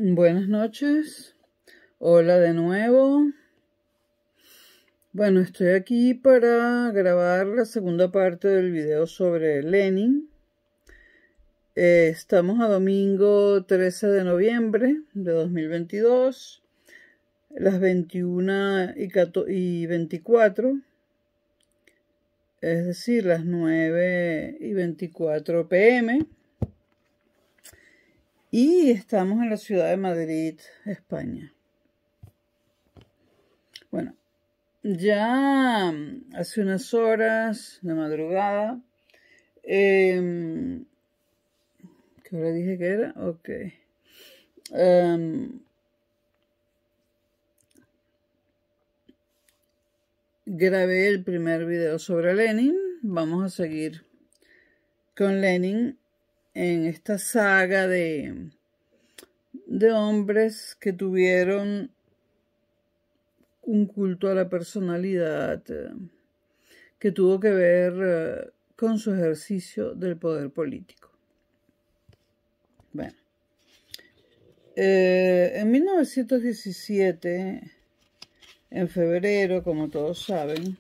Buenas noches, hola de nuevo. Bueno, estoy aquí para grabar la segunda parte del video sobre Lenin. Estamos a domingo 13 de noviembre de 2022, las 21:24, es decir, las 9:24 p.m. Y estamos en la ciudad de Madrid, España. Bueno, ya hace unas horas de madrugada, ¿qué hora dije que era? Ok. Grabé el primer video sobre Lenin. Vamos a seguir con Lenin en esta saga de hombres que tuvieron un culto a la personalidad que tuvo que ver con su ejercicio del poder político. Bueno, en 1917, en febrero, como todos saben,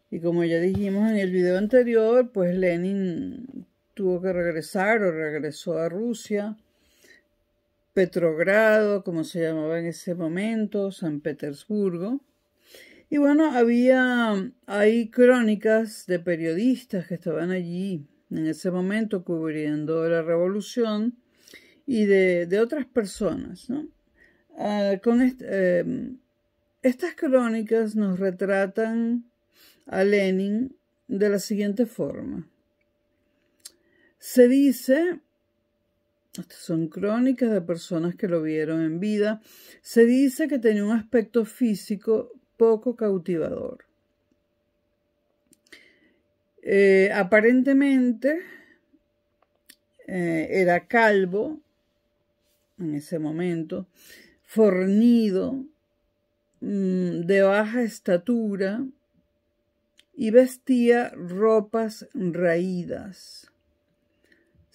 y como ya dijimos en el video anterior, pues Lenin tuvo que regresar o regresó a Rusia, Petrogrado, como se llamaba en ese momento, San Petersburgo. Y bueno, hay crónicas de periodistas que estaban allí en ese momento cubriendo la revolución y de otras personas, ¿no? Estas crónicas nos retratan a Lenin de la siguiente forma. Se dice, estas son crónicas de personas que lo vieron en vida, se dice que tenía un aspecto físico poco cautivador. Aparentemente era calvo en ese momento, fornido, de baja estatura y vestía ropas raídas.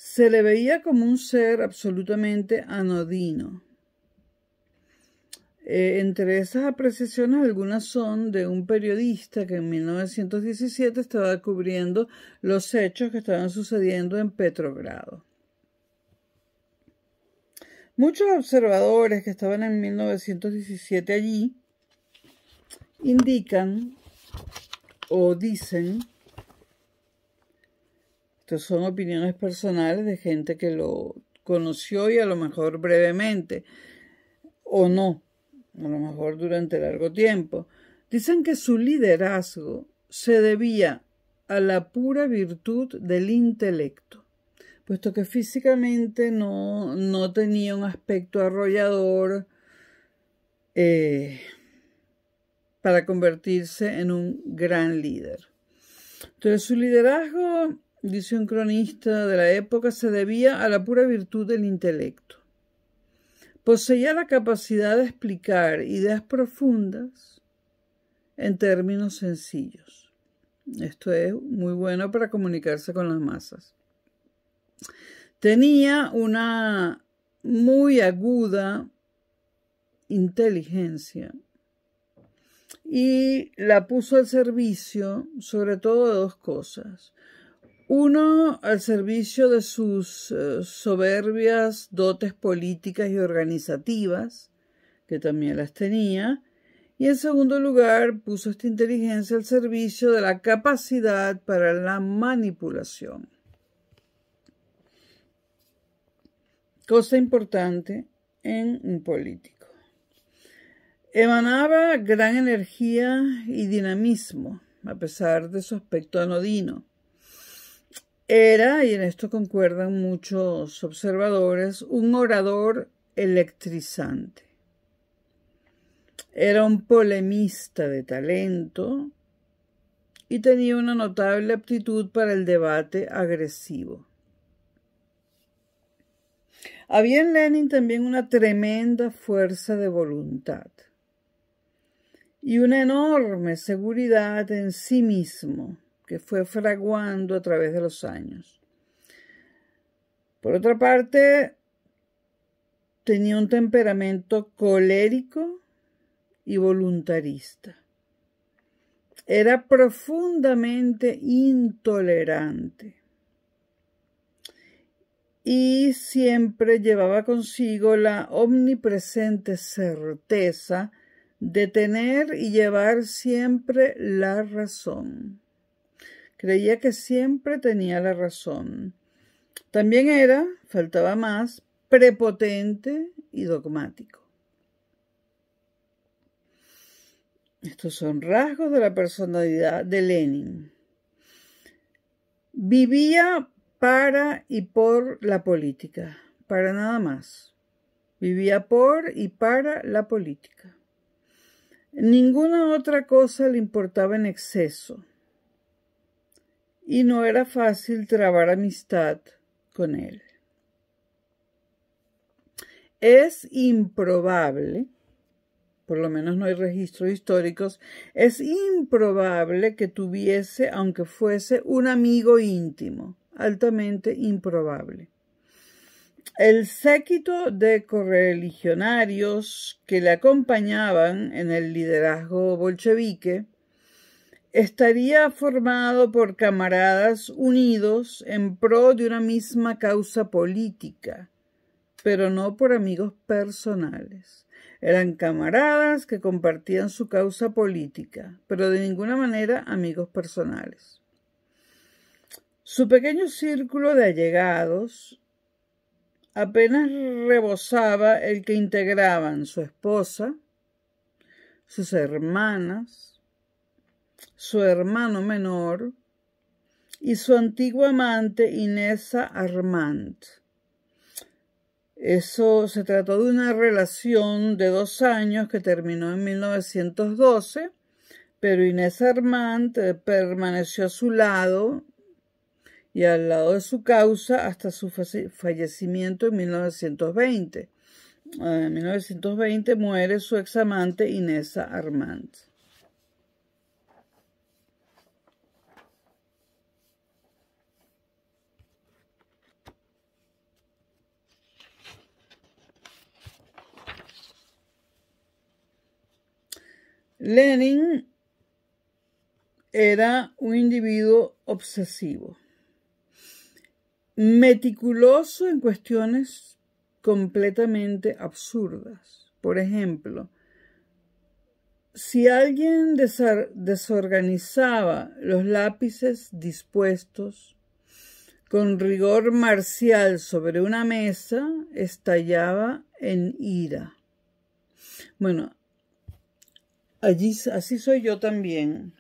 Se le veía como un ser absolutamente anodino. Entre esas apreciaciones, algunas son de un periodista que en 1917 estaba cubriendo los hechos que estaban sucediendo en Petrogrado. Muchos observadores que estaban en 1917 allí indican o dicen, estas son opiniones personales de gente que lo conoció y a lo mejor brevemente, o no, a lo mejor durante largo tiempo. Dicen que su liderazgo se debía a la pura virtud del intelecto, puesto que físicamente no tenía un aspecto arrollador para convertirse en un gran líder. Entonces su liderazgo, dice un cronista de la época, se debía a la pura virtud del intelecto. Poseía la capacidad de explicar ideas profundas en términos sencillos. Esto es muy bueno para comunicarse con las masas. Tenía una muy aguda inteligencia y la puso al servicio sobre todo de dos cosas. Uno, al servicio de sus soberbias dotes políticas y organizativas, que también las tenía, y en segundo lugar puso esta inteligencia al servicio de la capacidad para la manipulación. Cosa importante en un político. Emanaba gran energía y dinamismo, a pesar de su aspecto anodino. Era, y en esto concuerdan muchos observadores, un orador electrizante. Era un polemista de talento y tenía una notable aptitud para el debate agresivo. Había en Lenin también una tremenda fuerza de voluntad y una enorme seguridad en sí mismo que fue fraguando a través de los años. Por otra parte, tenía un temperamento colérico y voluntarista. Era profundamente intolerante y siempre llevaba consigo la omnipresente certeza de tener y llevar siempre la razón. Creía que siempre tenía la razón. También era, faltaba más, prepotente y dogmático. Estos son rasgos de la personalidad de Lenin. Vivía para y por la política, para nada más. Vivía por y para la política. Ninguna otra cosa le importaba en exceso. Y no era fácil trabar amistad con él. Es improbable, por lo menos no hay registros históricos, es improbable que tuviese, aunque fuese, un amigo íntimo, altamente improbable. El séquito de correligionarios que le acompañaban en el liderazgo bolchevique estaría formado por camaradas unidos en pro de una misma causa política, pero no por amigos personales. Eran camaradas que compartían su causa política, pero de ninguna manera amigos personales. Su pequeño círculo de allegados apenas rebosaba el que integraban su esposa, sus hermanas, su hermano menor y su antigua amante Inesa Armand. Eso se trató de una relación de 2 años que terminó en 1912, pero Inés Armand permaneció a su lado y al lado de su causa hasta su fallecimiento en 1920. En 1920 muere su examante Inesa Armand. Lenin era un individuo obsesivo, meticuloso en cuestiones completamente absurdas. Por ejemplo, si alguien desorganizaba los lápices dispuestos con rigor marcial sobre una mesa, estallaba en ira. Bueno, así soy yo también.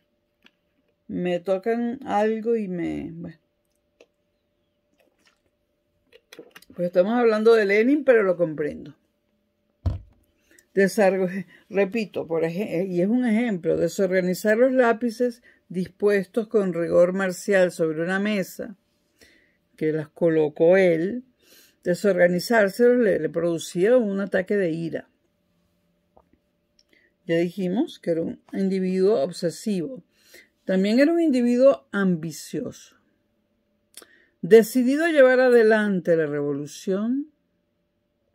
Me tocan algo y bueno. Pues estamos hablando de Lenin, pero lo comprendo. Repito, y es un ejemplo, desorganizar los lápices dispuestos con rigor marcial sobre una mesa, que las colocó él, desorganizárselos le producía un ataque de ira. Ya dijimos que era un individuo obsesivo. También era un individuo ambicioso, decidido a llevar adelante la revolución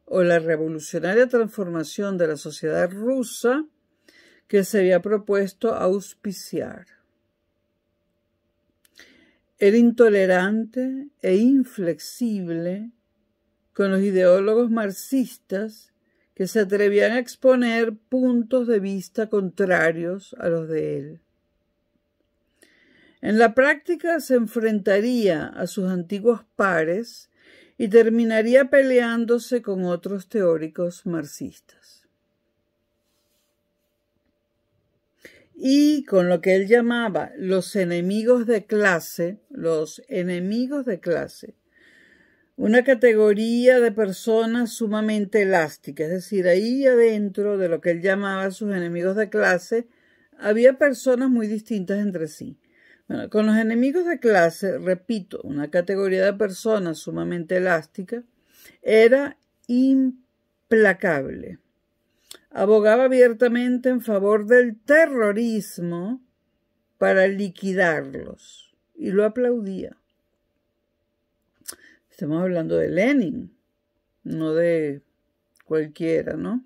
o la revolucionaria transformación de la sociedad rusa que se había propuesto auspiciar. Era intolerante e inflexible con los ideólogos marxistas que se atrevían a exponer puntos de vista contrarios a los de él. En la práctica se enfrentaría a sus antiguos pares y terminaría peleándose con otros teóricos marxistas. Y con lo que él llamaba los enemigos de clase, una categoría de personas sumamente elástica, es decir, ahí adentro de lo que él llamaba sus enemigos de clase, había personas muy distintas entre sí. Bueno, con los enemigos de clase, repito, una categoría de personas sumamente elástica, era implacable. Abogaba abiertamente en favor del terrorismo para liquidarlos y lo aplaudía. Estamos hablando de Lenin, no de cualquiera, ¿no?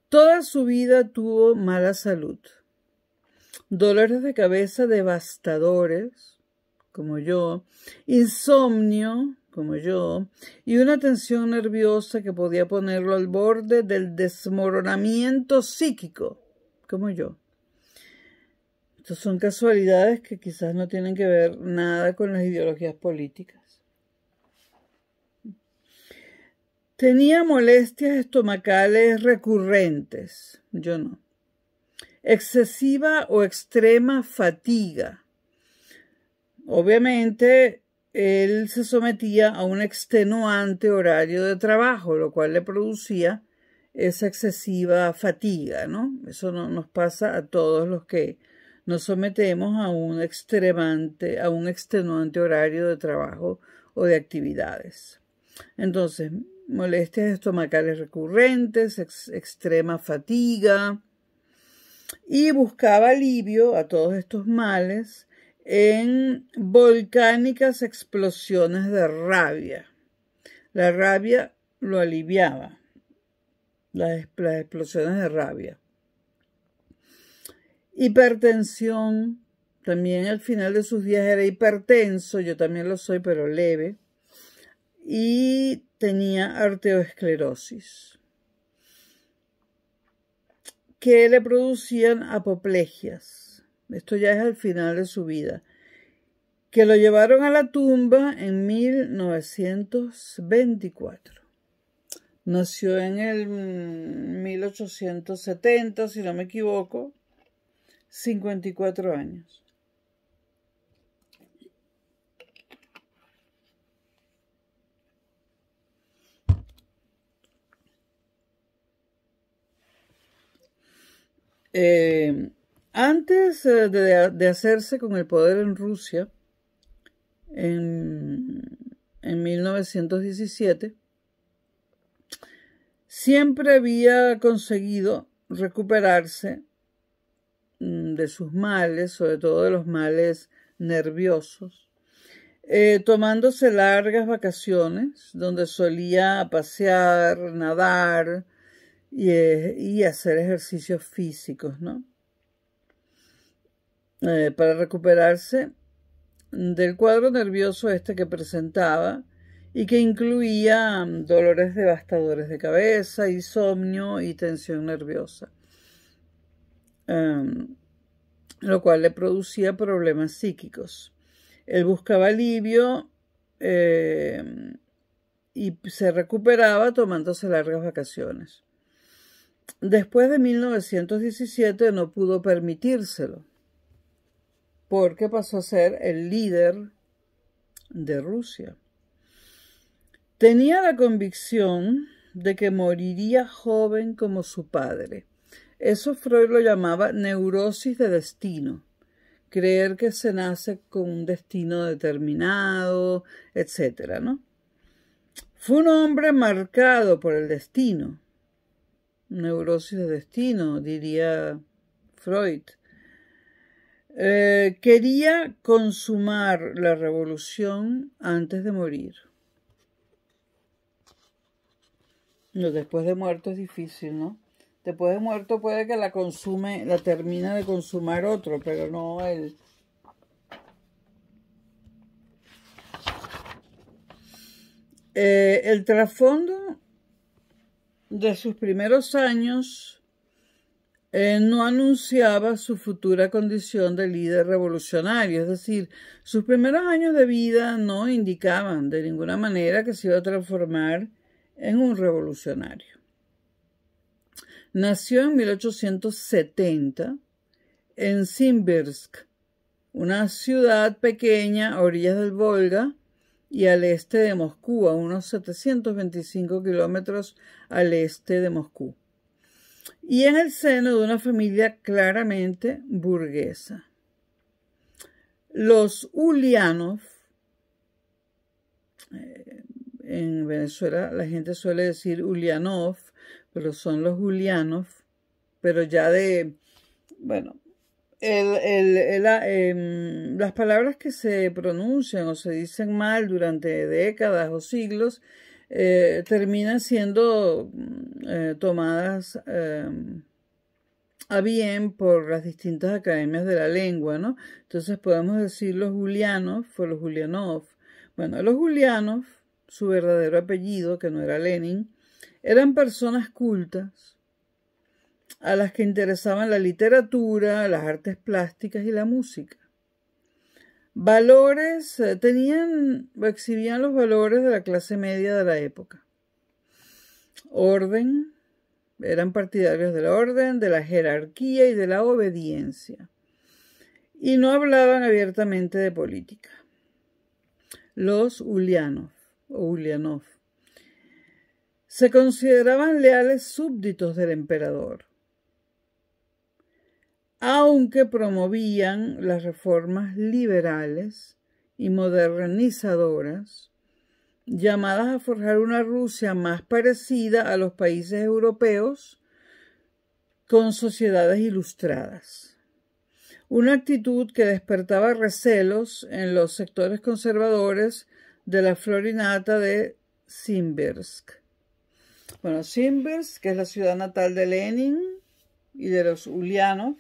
Toda su vida tuvo mala salud, dolores de cabeza devastadores, como yo, insomnio, como yo, y una tensión nerviosa que podía ponerlo al borde del desmoronamiento psíquico, como yo. Estas son casualidades que quizás no tienen que ver nada con las ideologías políticas. Tenía molestias estomacales recurrentes, yo no. Excesiva o extrema fatiga. Obviamente, él se sometía a un extenuante horario de trabajo, lo cual le producía esa excesiva fatiga, ¿no? Eso no nos pasa a todos los que nos sometemos a un extenuante horario de trabajo o de actividades. Entonces, molestias estomacales recurrentes, extrema fatiga, y buscaba alivio a todos estos males en volcánicas explosiones de rabia. La rabia lo aliviaba, las explosiones de rabia. Hipertensión, también al final de sus días era hipertenso, yo también lo soy, pero leve, y tenía arteriosclerosis, que le producían apoplegias. Esto ya es al final de su vida, que lo llevaron a la tumba en 1924. Nació en el 1870, si no me equivoco, 54 años. Antes de hacerse con el poder en Rusia, en 1917, siempre había conseguido recuperarse de sus males, sobre todo de los males nerviosos, tomándose largas vacaciones, donde solía pasear, nadar y hacer ejercicios físicos, ¿no? Para recuperarse del cuadro nervioso que presentaba y que incluía dolores devastadores de cabeza, insomnio y tensión nerviosa, lo cual le producía problemas psíquicos. Él buscaba alivio y se recuperaba tomándose largas vacaciones. Después de 1917 no pudo permitírselo, porque pasó a ser el líder de Rusia. Tenía la convicción de que moriría joven como su padre. Eso Freud lo llamaba neurosis de destino. Creer que se nace con un destino determinado, etc., ¿no? Fue un hombre marcado por el destino. Neurosis de destino, diría Freud. Quería consumar la revolución antes de morir. No, después de muerto es difícil, ¿no? Después de muerto puede que la termine de consumar otro, pero no él. El trasfondo de sus primeros años no anunciaba su futura condición de líder revolucionario, es decir, sus primeros años de vida no indicaban de ninguna manera que se iba a transformar en un revolucionario. Nació en 1870 en Simbirsk, una ciudad pequeña a orillas del Volga y al este de Moscú, a unos 725 kilómetros al este de Moscú, y en el seno de una familia claramente burguesa. Los Ulianov, en Venezuela la gente suele decir Ulianov, pero son los Ulianov, pero ya bueno, las palabras que se pronuncian o se dicen mal durante décadas o siglos terminan siendo tomadas a bien por las distintas academias de la lengua, ¿no? Entonces podemos decir los Ulianov o los Ulianov. Bueno, los Ulianov, su verdadero apellido, que no era Lenin, eran personas cultas a las que interesaban la literatura, las artes plásticas y la música. Valores, exhibían los valores de la clase media de la época. Orden, eran partidarios del orden, de la jerarquía y de la obediencia. Y no hablaban abiertamente de política. Los Ulianov o Ulianov se consideraban leales súbditos del emperador, aunque promovían las reformas liberales y modernizadoras llamadas a forjar una Rusia más parecida a los países europeos con sociedades ilustradas. Una actitud que despertaba recelos en los sectores conservadores de la Florinata de Simbirsk. Bueno, Simbirsk, que es la ciudad natal de Lenin y de los Ulianov,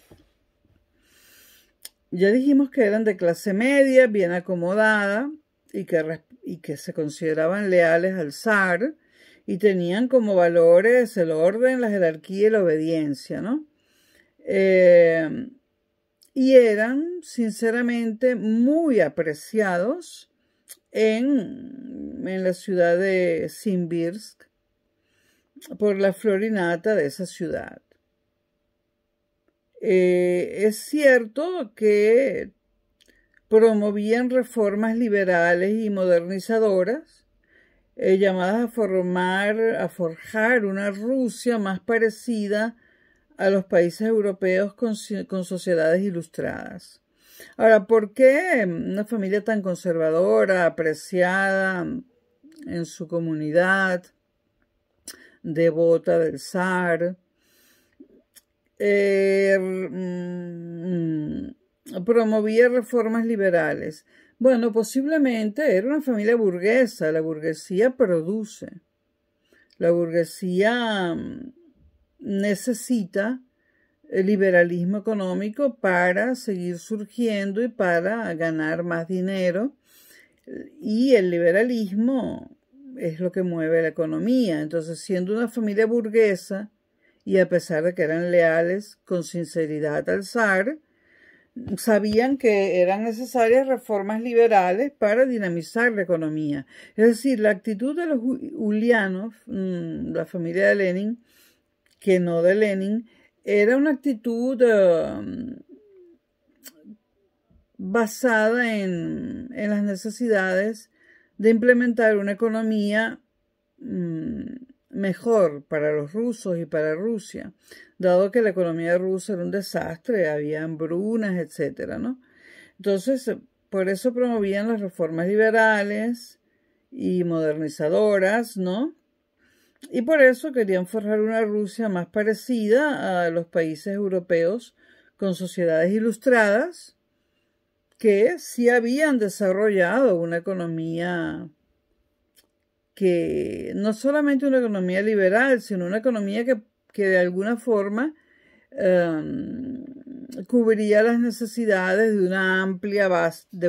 ya dijimos que eran de clase media, bien acomodada y que se consideraban leales al zar y tenían como valores el orden, la jerarquía y la obediencia, ¿no? Y eran, sinceramente, muy apreciados en la ciudad de Simbirsk por la Florinata de esa ciudad. Es cierto que promovían reformas liberales y modernizadoras llamadas a forjar una Rusia más parecida a los países europeos con sociedades ilustradas. Ahora, ¿por qué una familia tan conservadora, apreciada en su comunidad, devota del zar, promovía reformas liberales? Bueno, posiblemente era una familia burguesa. La burguesía produce. La burguesía necesita el liberalismo económico para seguir surgiendo y para ganar más dinero. Y el liberalismo es lo que mueve la economía. Entonces, siendo una familia burguesa, y a pesar de que eran leales con sinceridad al zar, sabían que eran necesarias reformas liberales para dinamizar la economía. Es decir, la actitud de los Ulianov, la familia de Lenin, que no de Lenin, era una actitud basada en las necesidades de implementar una economía mejor para los rusos y para Rusia, dado que la economía rusa era un desastre, había hambrunas, etcétera, ¿no? Entonces, por eso promovían las reformas liberales y modernizadoras, ¿no? Y por eso querían forjar una Rusia más parecida a los países europeos con sociedades ilustradas que sí habían desarrollado una economía que no solamente una economía liberal, sino una economía que de alguna forma cubría las necesidades de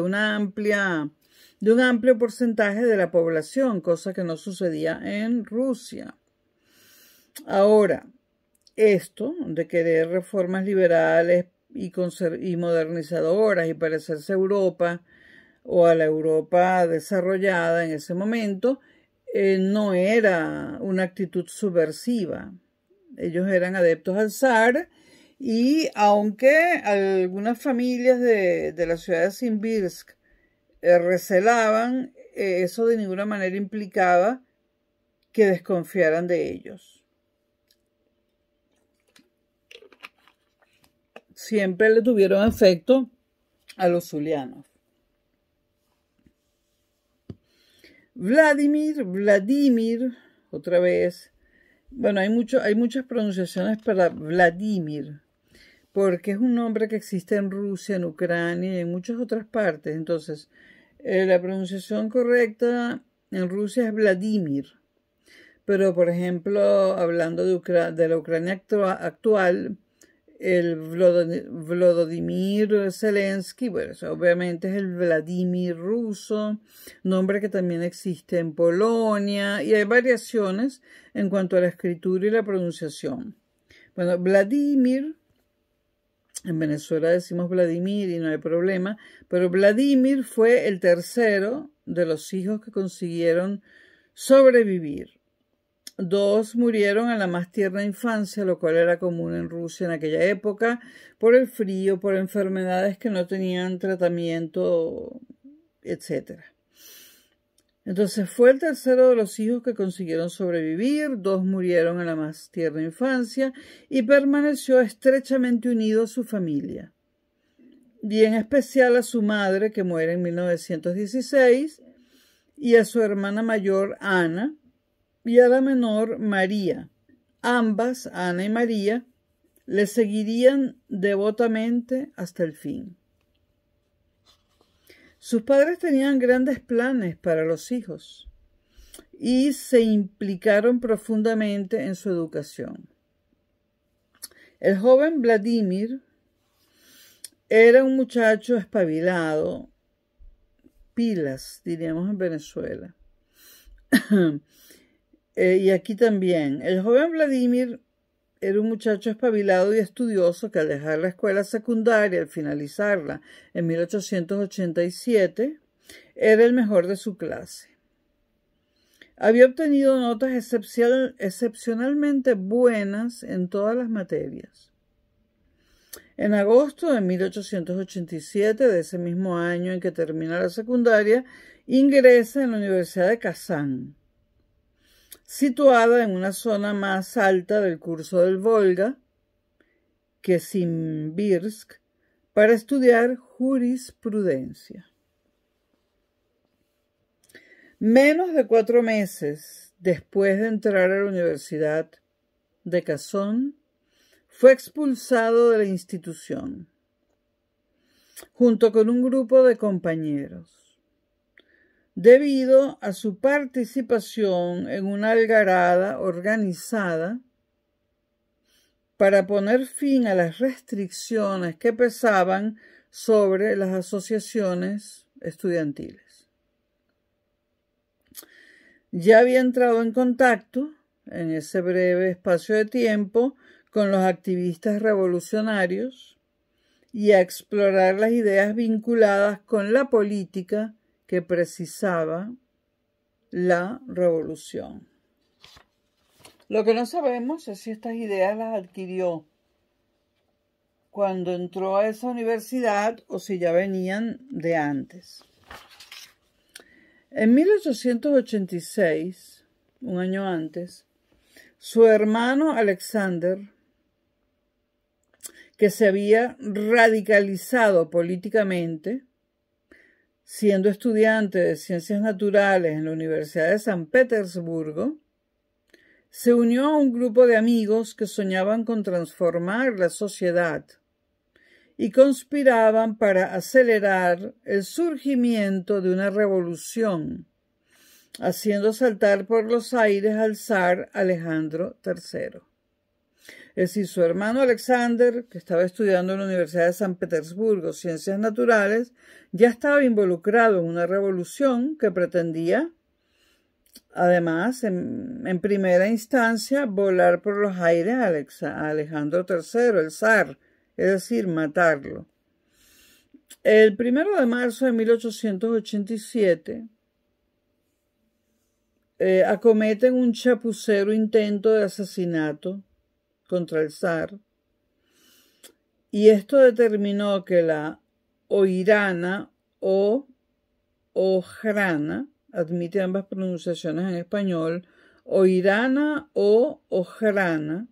un amplio porcentaje de la población, cosa que no sucedía en Rusia. Ahora, esto de querer reformas liberales y modernizadoras y parecerse a Europa o a la Europa desarrollada en ese momento, no era una actitud subversiva. Ellos eran adeptos al zar y aunque algunas familias de la ciudad de Simbirsk recelaban, eso de ninguna manera implicaba que desconfiaran de ellos. Siempre le tuvieron afecto a los Ulianov. Vladimir, otra vez. Bueno, hay muchas pronunciaciones para Vladimir, porque es un nombre que existe en Rusia, en Ucrania y en muchas otras partes. Entonces, la pronunciación correcta en Rusia es Vladimir, pero por ejemplo, hablando de la Ucrania actual, el Volodymyr Zelensky, bueno, eso obviamente es el Vladimir ruso, nombre que también existe en Polonia, y hay variaciones en cuanto a la escritura y la pronunciación. Bueno, Vladimir, en Venezuela decimos Vladimir y no hay problema, pero Vladimir fue el tercero de los hijos que consiguieron sobrevivir. 2 murieron en la más tierna infancia, lo cual era común en Rusia en aquella época, por el frío, por enfermedades que no tenían tratamiento, etc. Entonces fue el tercero de los hijos que consiguieron sobrevivir, 2 murieron en la más tierna infancia y permaneció estrechamente unido a su familia, y en especial a su madre, que muere en 1916, y a su hermana mayor, Ana, y a la menor, María. Ambas, Ana y María, le seguirían devotamente hasta el fin. Sus padres tenían grandes planes para los hijos y se implicaron profundamente en su educación. El joven Vladimir era un muchacho espabilado, pilas, diríamos en Venezuela. Y aquí también, el joven Vladimir era un muchacho espabilado y estudioso que al dejar la escuela secundaria, al finalizarla en 1887, era el mejor de su clase. Había obtenido notas excepcionalmente buenas en todas las materias. En agosto de 1887, de ese mismo año en que termina la secundaria, ingresa en la Universidad de Kazán, situada en una zona más alta del curso del Volga, que Simbirsk, para estudiar jurisprudencia. Menos de 4 meses después de entrar a la Universidad de Kazán, fue expulsado de la institución, junto con un grupo de compañeros, debido a su participación en una algarada organizada para poner fin a las restricciones que pesaban sobre las asociaciones estudiantiles. Ya había entrado en contacto, en ese breve espacio de tiempo, con los activistas revolucionarios y a explorar las ideas vinculadas con la política que precisaba la revolución. Lo que no sabemos es si estas ideas las adquirió cuando entró a esa universidad o si ya venían de antes. En 1886, un año antes, su hermano Alexander, que se había radicalizado políticamente, siendo estudiante de Ciencias Naturales en la Universidad de San Petersburgo, se unió a un grupo de amigos que soñaban con transformar la sociedad y conspiraban para acelerar el surgimiento de una revolución, haciendo saltar por los aires al zar Alejandro III. Es decir, su hermano Alexander, que estaba estudiando en la Universidad de San Petersburgo Ciencias Naturales, ya estaba involucrado en una revolución que pretendía, además, en primera instancia, volar por los aires a Alejandro III, el zar, es decir, matarlo. El 1 de marzo de 1887, acometen un chapucero intento de asesinato contra el zar, y esto determinó que la Oirana o Ojrana, admite ambas pronunciaciones en español, Oirana o Ojrana,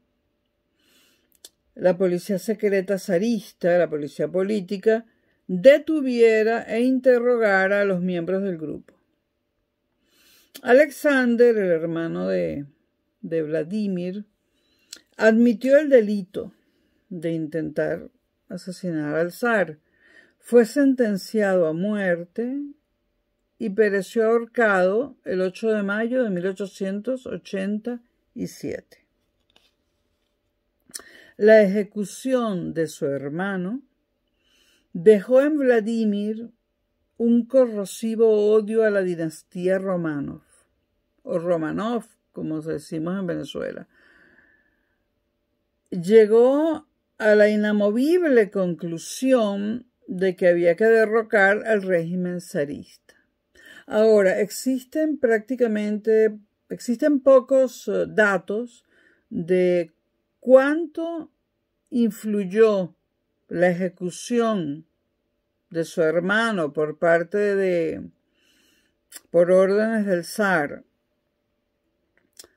la policía secreta zarista, la policía política, detuviera e interrogara a los miembros del grupo. Alexander, el hermano de Vladimir, admitió el delito de intentar asesinar al zar. Fue sentenciado a muerte y pereció ahorcado el 8 de mayo de 1887. La ejecución de su hermano dejó en Vladimir un corrosivo odio a la dinastía Romanov, o Romanov, como decimos en Venezuela. Llegó a la inamovible conclusión de que había que derrocar al régimen zarista. Ahora, existen pocos datos de cuánto influyó la ejecución de su hermano por órdenes del zar.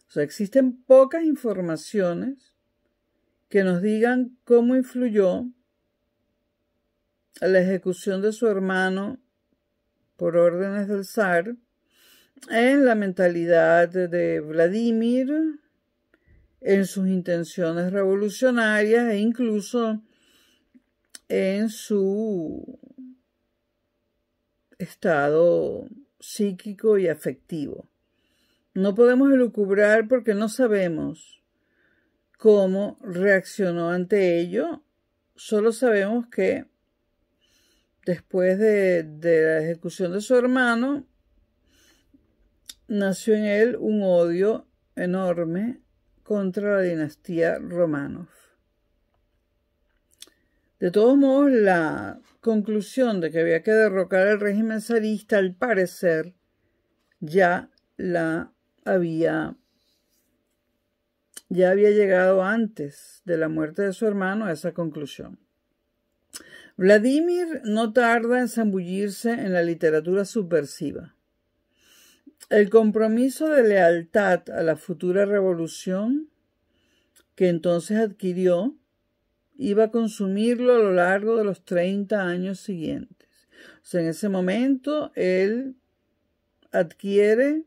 O sea, existen pocas informaciones que nos digan cómo influyó la ejecución de su hermano por órdenes del zar en la mentalidad de Vladimir, en sus intenciones revolucionarias e incluso en su estado psíquico y afectivo. No podemos elucubrar porque no sabemos cómo reaccionó ante ello. Solo sabemos que después de la ejecución de su hermano, nació en él un odio enorme contra la dinastía Romanov. De todos modos, la conclusión de que había que derrocar el régimen zarista, al parecer, ya había llegado antes de la muerte de su hermano a esa conclusión. Vladimir no tarda en zambullirse en la literatura subversiva. El compromiso de lealtad a la futura revolución que entonces adquirió iba a consumirlo a lo largo de los 30 años siguientes. O sea, en ese momento él adquiere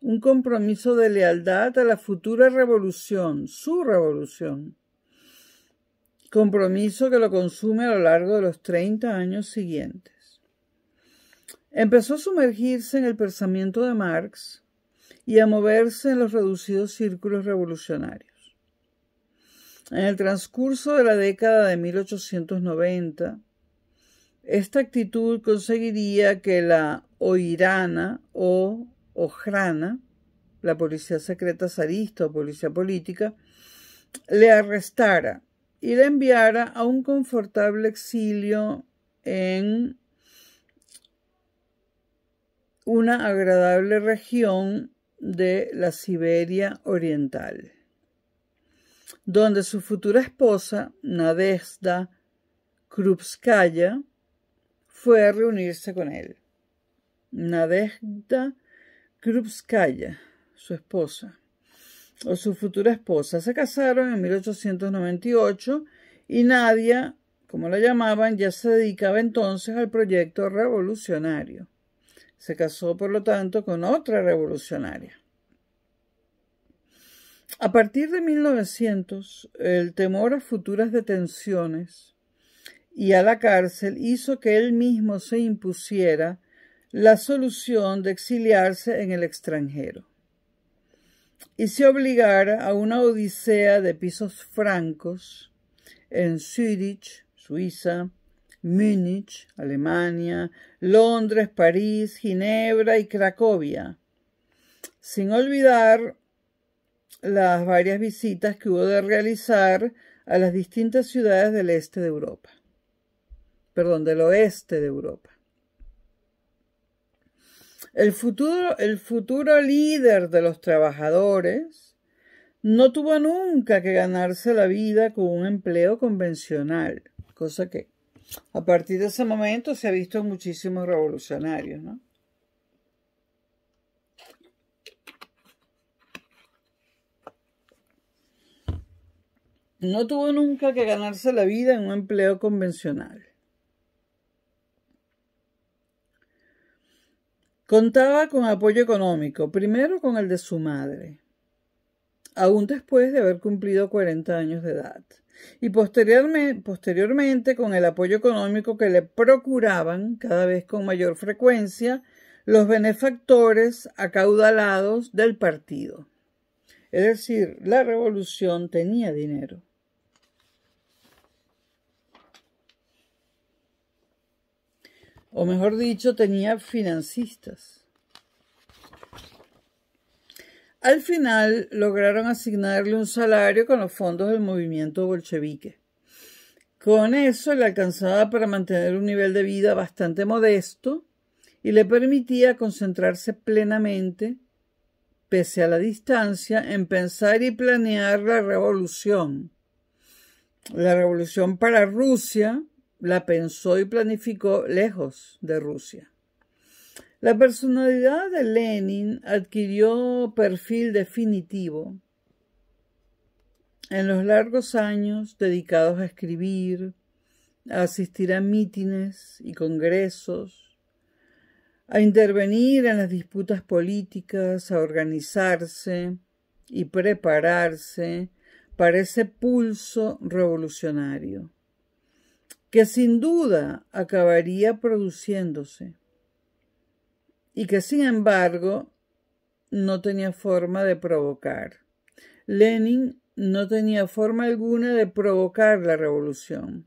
un compromiso de lealtad a la futura revolución, su revolución. Compromiso que lo consume a lo largo de los 30 años siguientes. Empezó a sumergirse en el pensamiento de Marx y a moverse en los reducidos círculos revolucionarios. En el transcurso de la década de 1890, esta actitud conseguiría que la OIRANA o Ojrana, la policía secreta zarista o policía política, le arrestara y le enviara a un confortable exilio en una agradable región de la Siberia oriental, donde su futura esposa, Nadezhda Krupskaya, fue a reunirse con él. Nadezhda Krupskaya, su esposa, o su futura esposa, se casaron en 1898 y Nadia, como la llamaban, ya se dedicaba entonces al proyecto revolucionario. Se casó, por lo tanto, con otra revolucionaria. A partir de 1900, el temor a futuras detenciones y a la cárcel hizo que él mismo se impusiera la solución de exiliarse en el extranjero y se obligara a una odisea de pisos francos en Zúrich, Suiza, Múnich, Alemania, Londres, París, Ginebra y Cracovia, sin olvidar las varias visitas que hubo de realizar a las distintas ciudades del oeste de Europa. El futuro líder de los trabajadores no tuvo nunca que ganarse la vida con un empleo convencional, cosa que a partir de ese momento se ha visto en muchísimos revolucionarios, ¿no? No tuvo nunca que ganarse la vida en un empleo convencional. Contaba con apoyo económico, primero con el de su madre, aún después de haber cumplido 40 años de edad, y posteriormente con el apoyo económico que le procuraban cada vez con mayor frecuencia los benefactores acaudalados del partido. Es decir, la revolución tenía dinero. O mejor dicho, tenía financistas. Al final lograron asignarle un salario con los fondos del movimiento bolchevique. Con eso le alcanzaba para mantener un nivel de vida bastante modesto y le permitía concentrarse plenamente, pese a la distancia, en pensar y planear la revolución. La revolución para Rusia la pensó y planificó lejos de Rusia. La personalidad de Lenin adquirió perfil definitivo en los largos años dedicados a escribir, a asistir a mítines y congresos, a intervenir en las disputas políticas, a organizarse y prepararse para ese pulso revolucionario, que sin duda acabaría produciéndose y que sin embargo no tenía forma de provocar. Lenin no tenía forma alguna de provocar la revolución.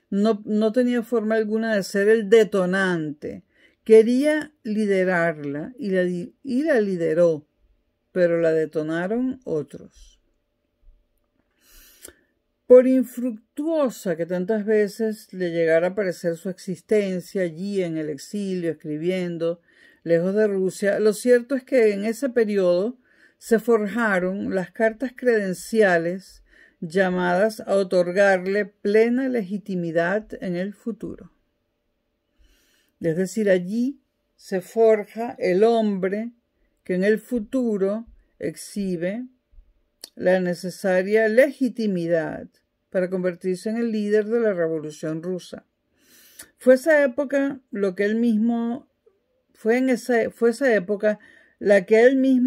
No tenía forma alguna de ser el detonante. Quería liderarla y la lideró, pero la detonaron otros. Por infructuosa que tantas veces le llegara a parecer su existencia allí en el exilio, escribiendo, lejos de Rusia, lo cierto es que en ese periodo se forjaron las cartas credenciales llamadas a otorgarle plena legitimidad en el futuro. Es decir, allí se forja el hombre que en el futuro exhibe la necesaria legitimidad para convertirse en el líder de la Revolución Rusa. Fue esa época la que él mismo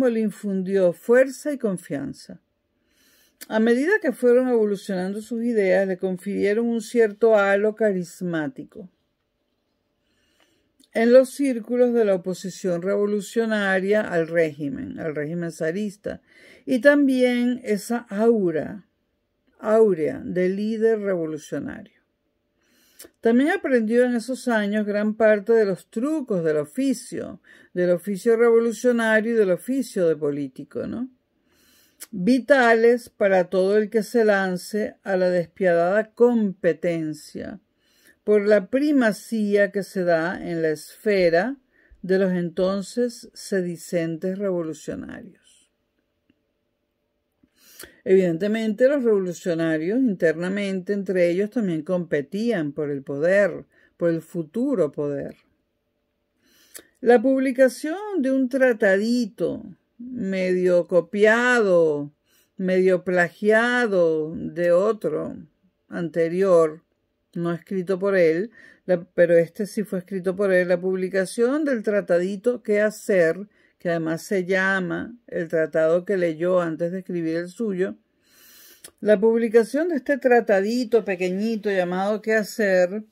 le infundió fuerza y confianza. A medida que fueron evolucionando sus ideas, le confirieron un cierto halo carismático en los círculos de la oposición revolucionaria al régimen zarista, y también esa áurea de líder revolucionario. También aprendió en esos años gran parte de los trucos del oficio revolucionario y del oficio de político, ¿no? Vitales para todo el que se lance a la despiadada competencia por la primacía que se da en la esfera de los entonces sedicentes revolucionarios. Evidentemente, los revolucionarios internamente entre ellos también competían por el poder, por el futuro poder. La publicación de un tratadito medio copiado, medio plagiado de otro anterior, no escrito por él, pero este sí fue escrito por él, la publicación del tratadito ¿Qué hacer?, que además se llama el tratado que leyó antes de escribir el suyo. La publicación de este tratadito pequeñito llamado ¿Qué hacer?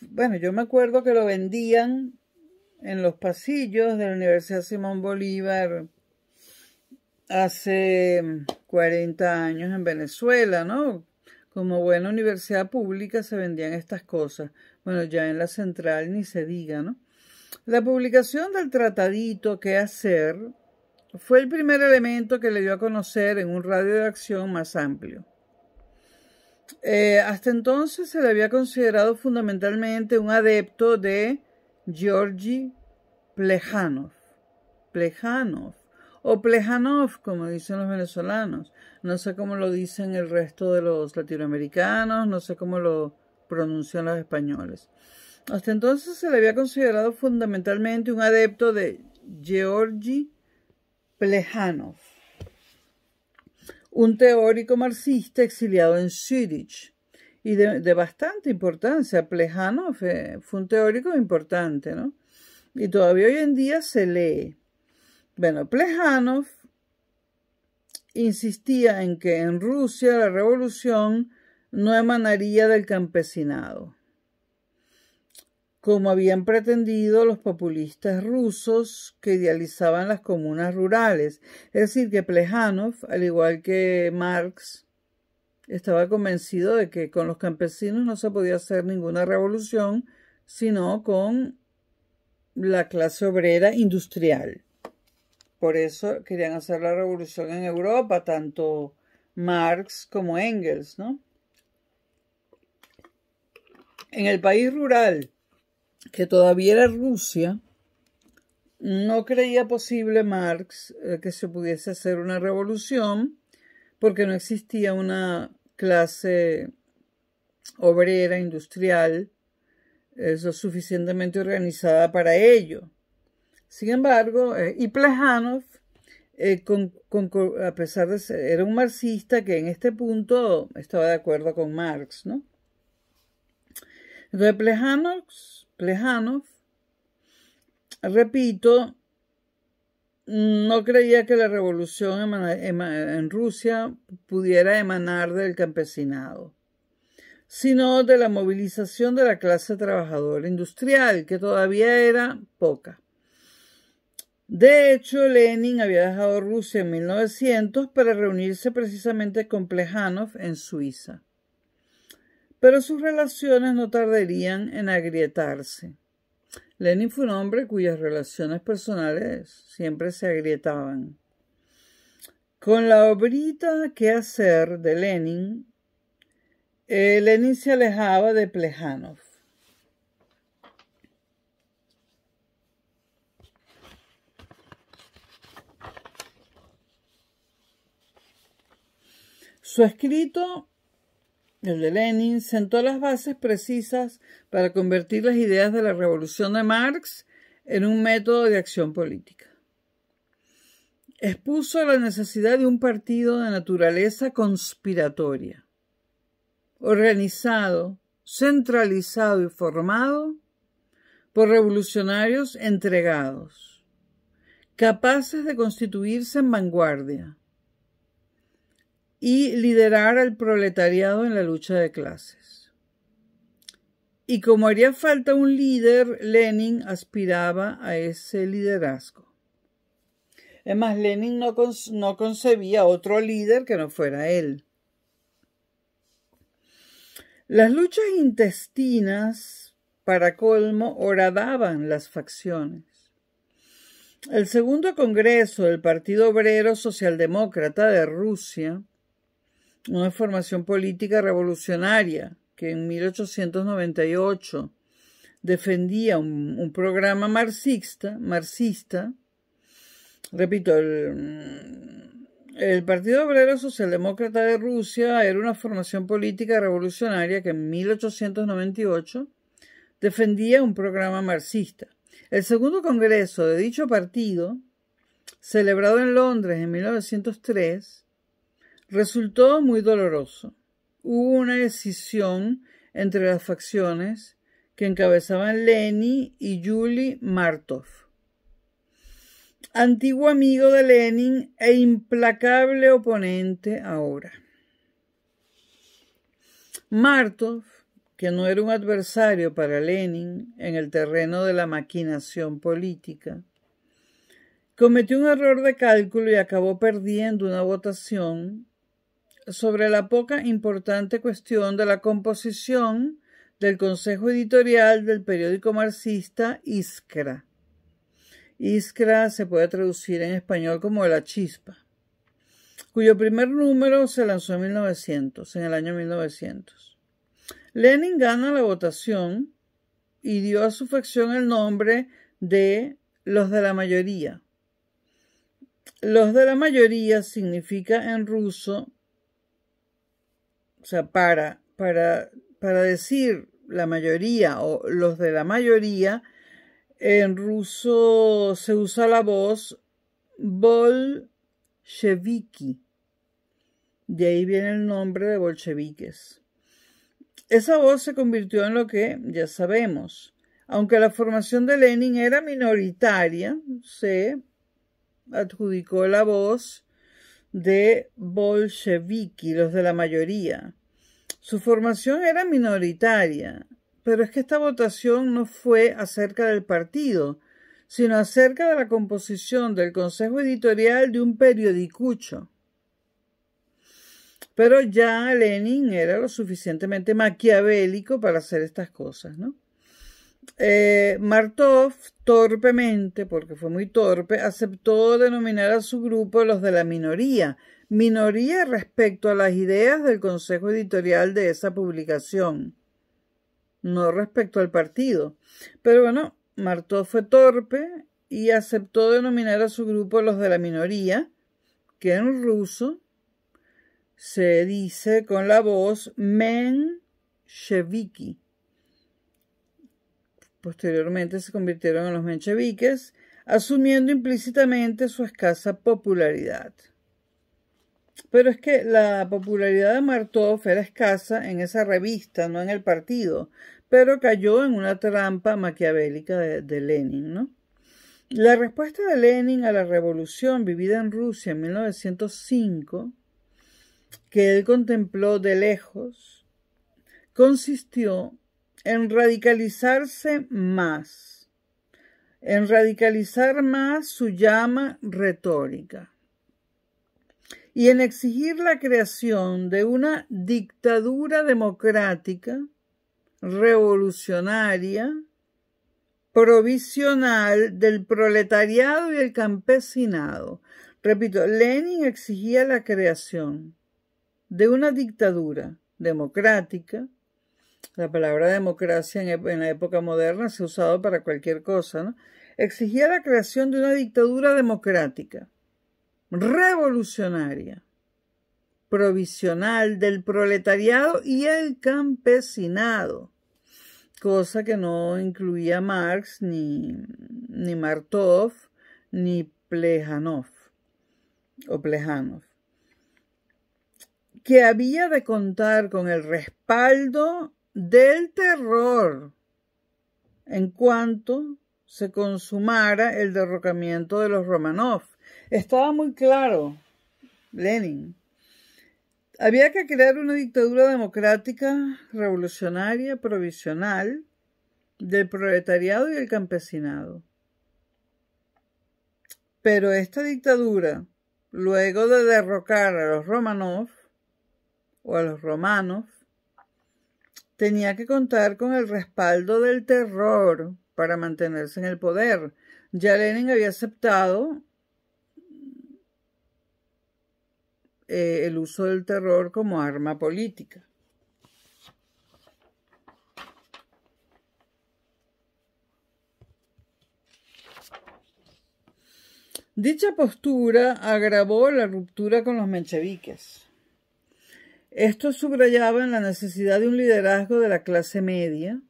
Bueno, yo me acuerdo que lo vendían en los pasillos de la Universidad Simón Bolívar hace 40 años en Venezuela, ¿no? Como buena universidad pública se vendían estas cosas. Bueno, ya en la central ni se diga, ¿no? La publicación del tratadito ¿Qué hacer? Fue el primer elemento que le dio a conocer en un radio de acción más amplio. Hasta entonces se le había considerado fundamentalmente un adepto de Georgi Plejanov, o Plejanov, como dicen los venezolanos. No sé cómo lo dicen el resto de los latinoamericanos, no sé cómo lo pronuncian los españoles. Hasta entonces se le había considerado fundamentalmente un adepto de Georgi Plejanov, un teórico marxista exiliado en Zúrich y de bastante importancia. Plejanov fue un teórico importante, ¿no? Y todavía hoy en día se lee. Bueno, Plejanov insistía en que en Rusia la revolución no emanaría del campesinado. como habían pretendido los populistas rusos que idealizaban las comunas rurales. Es decir, que Plejánov, al igual que Marx, estaba convencido de que con los campesinos no se podía hacer ninguna revolución, sino con la clase obrera industrial. Por eso querían hacer la revolución en Europa, tanto Marx como Engels, ¿no? En el país rural, que todavía era Rusia, no creía posible Marx que se pudiese hacer una revolución porque no existía una clase obrera industrial lo suficientemente organizada para ello. Sin embargo, y Plejánov, a pesar de ser, era un marxista que en este punto estaba de acuerdo con Marx, ¿no? Entonces Plejánov, repito, no creía que la revolución en Rusia pudiera emanar del campesinado, sino de la movilización de la clase trabajadora industrial, que todavía era poca. De hecho, Lenin había dejado Rusia en 1900 para reunirse precisamente con Plejánov en Suiza. Pero sus relaciones no tardarían en agrietarse. Lenin fue un hombre cuyas relaciones personales siempre se agrietaban. Con la obrita quehacer de Lenin, Lenin se alejaba de Plejánov. Su escrito, el de Lenin, sentó las bases precisas para convertir las ideas de la revolución de Marx en un método de acción política. Expuso la necesidad de un partido de naturaleza conspiratoria, organizado, centralizado y formado por revolucionarios entregados, capaces de constituirse en vanguardia y liderar al proletariado en la lucha de clases. Y como haría falta un líder, Lenin aspiraba a ese liderazgo. Además, Lenin no concebía otro líder que no fuera él. Las luchas intestinas, para colmo, horadaban las facciones. El segundo congreso del Partido Obrero Socialdemócrata de Rusia, una formación política revolucionaria que en 1898 defendía un programa marxista, repito, el Partido Obrero Socialdemócrata de Rusia era una formación política revolucionaria que en 1898 defendía un programa marxista. El segundo congreso de dicho partido, celebrado en Londres en 1903, resultó muy doloroso. Hubo una escisión entre las facciones que encabezaban Lenin y Yuli Martov, antiguo amigo de Lenin e implacable oponente ahora. Martov, que no era un adversario para Lenin en el terreno de la maquinación política, cometió un error de cálculo y acabó perdiendo una votación sobre la poca importante cuestión de la composición del consejo editorial del periódico marxista Iskra. Iskra se puede traducir en español como La Chispa, cuyo primer número se lanzó en el año 1900. Lenin gana la votación y dio a su facción el nombre de los de la mayoría. Los de la mayoría significa en ruso, o sea, para decir la mayoría o los de la mayoría, en ruso se usa la voz bolsheviki. De ahí viene el nombre de bolcheviques. Esa voz se convirtió en lo que ya sabemos. Aunque la formación de Lenin era minoritaria, se adjudicó la voz de bolsheviki, los de la mayoría. Su formación era minoritaria, pero es que esta votación no fue acerca del partido, sino acerca de la composición del consejo editorial de un periodicucho. Pero ya Lenin era lo suficientemente maquiavélico para hacer estas cosas, ¿no? Martov, torpemente, porque fue muy torpe, aceptó denominar a su grupo los de la minoría respecto a las ideas del consejo editorial de esa publicación, no respecto al partido. Pero bueno, Martov fue torpe y aceptó denominar a su grupo los de la minoría, que en ruso se dice con la voz mensheviki. Posteriormente se convirtieron en los mencheviques, asumiendo implícitamente su escasa popularidad. Pero es que la popularidad de Martov era escasa en esa revista, no en el partido, pero cayó en una trampa maquiavélica de Lenin, ¿no? La respuesta de Lenin a la revolución vivida en Rusia en 1905, que él contempló de lejos, consistió en radicalizarse más, en radicalizar más su llama retórica y en exigir la creación de una dictadura democrática, revolucionaria, provisional del proletariado y el campesinado. Repito, Lenin exigía la creación de una dictadura democrática. La palabra democracia en la época moderna se ha usado para cualquier cosa, ¿no? Exigía la creación de una dictadura democrática, revolucionaria, provisional del proletariado y el campesinado, cosa que no incluía Marx, ni Martov, ni Plejanov, que había de contar con el respaldo del terror en cuanto se consumara el derrocamiento de los Romanov. Estaba muy claro, Lenin. Había que crear una dictadura democrática, revolucionaria, provisional, del proletariado y el campesinado. Pero esta dictadura, luego de derrocar a los Romanov o a los Romanov, tenía que contar con el respaldo del terror para mantenerse en el poder. Ya Lenin había aceptado el uso del terror como arma política. Dicha postura agravó la ruptura con los mencheviques. Estos subrayaban la necesidad de un liderazgo de la clase media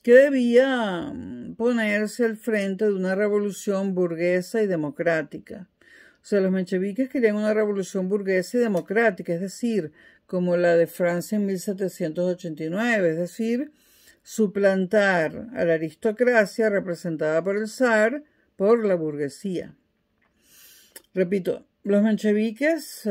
que debía ponerse al frente de una revolución burguesa y democrática. O sea, los mencheviques querían una revolución burguesa y democrática, es decir, como la de Francia en 1789, es decir, suplantar a la aristocracia representada por el zar por la burguesía. Repito, los mencheviques,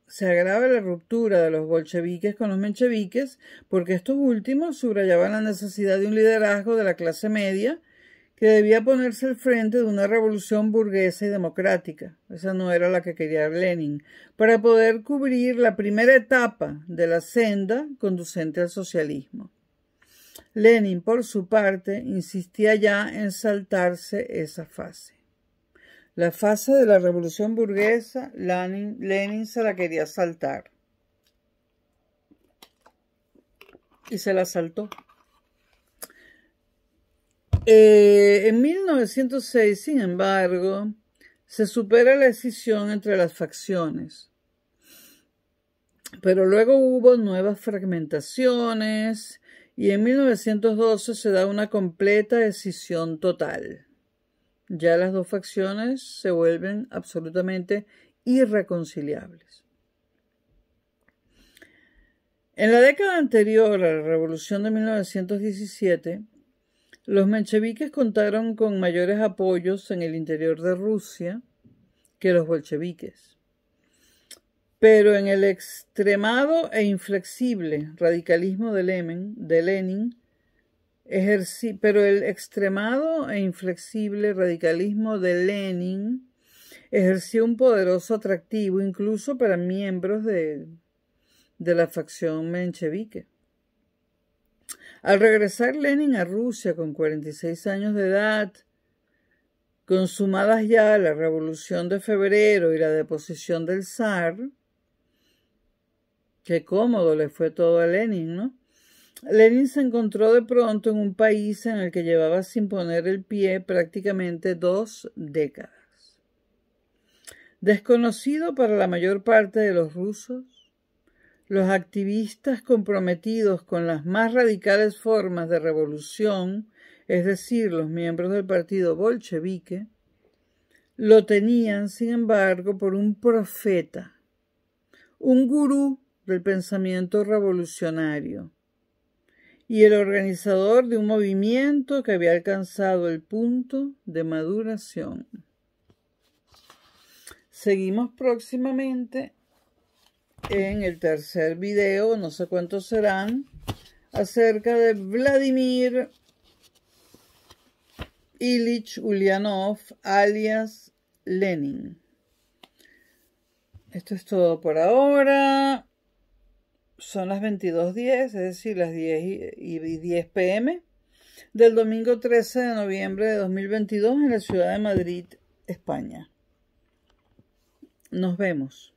se agrava la ruptura de los bolcheviques con los mencheviques porque estos últimos subrayaban la necesidad de un liderazgo de la clase media que debía ponerse al frente de una revolución burguesa y democrática. Esa no era la que quería Lenin, para poder cubrir la primera etapa de la senda conducente al socialismo. Lenin, por su parte, insistía ya en saltarse esa fase. La fase de la revolución burguesa, Lenin se la quería saltar. Y se la saltó. En 1906, sin embargo, se supera la escisión entre las facciones. Pero luego hubo nuevas fragmentaciones y en 1912 se da una completa escisión total. Ya las dos facciones se vuelven absolutamente irreconciliables. En la década anterior a la revolución de 1917, los mencheviques contaron con mayores apoyos en el interior de Rusia que los bolcheviques. Pero en el extremado e inflexible radicalismo de Lenin, ejerció un poderoso atractivo incluso para miembros de la facción menchevique. Al regresar Lenin a Rusia con 46 años de edad, consumadas ya la Revolución de Febrero y la deposición del zar, qué cómodo le fue todo a Lenin, ¿no? Lenin se encontró de pronto en un país en el que llevaba sin poner el pie prácticamente 2 décadas. Desconocido para la mayor parte de los rusos, los activistas comprometidos con las más radicales formas de revolución, es decir, los miembros del partido bolchevique, lo tenían, sin embargo, por un profeta, un gurú del pensamiento revolucionario y el organizador de un movimiento que había alcanzado el punto de maduración. Seguimos próximamente en el tercer video, no sé cuántos serán, acerca de Vladimir Ilich Ulyanov, alias Lenin. Esto es todo por ahora. Son las 22:10, es decir, las 10:10 p.m. del domingo 13 de noviembre de 2022 en la ciudad de Madrid, España. Nos vemos.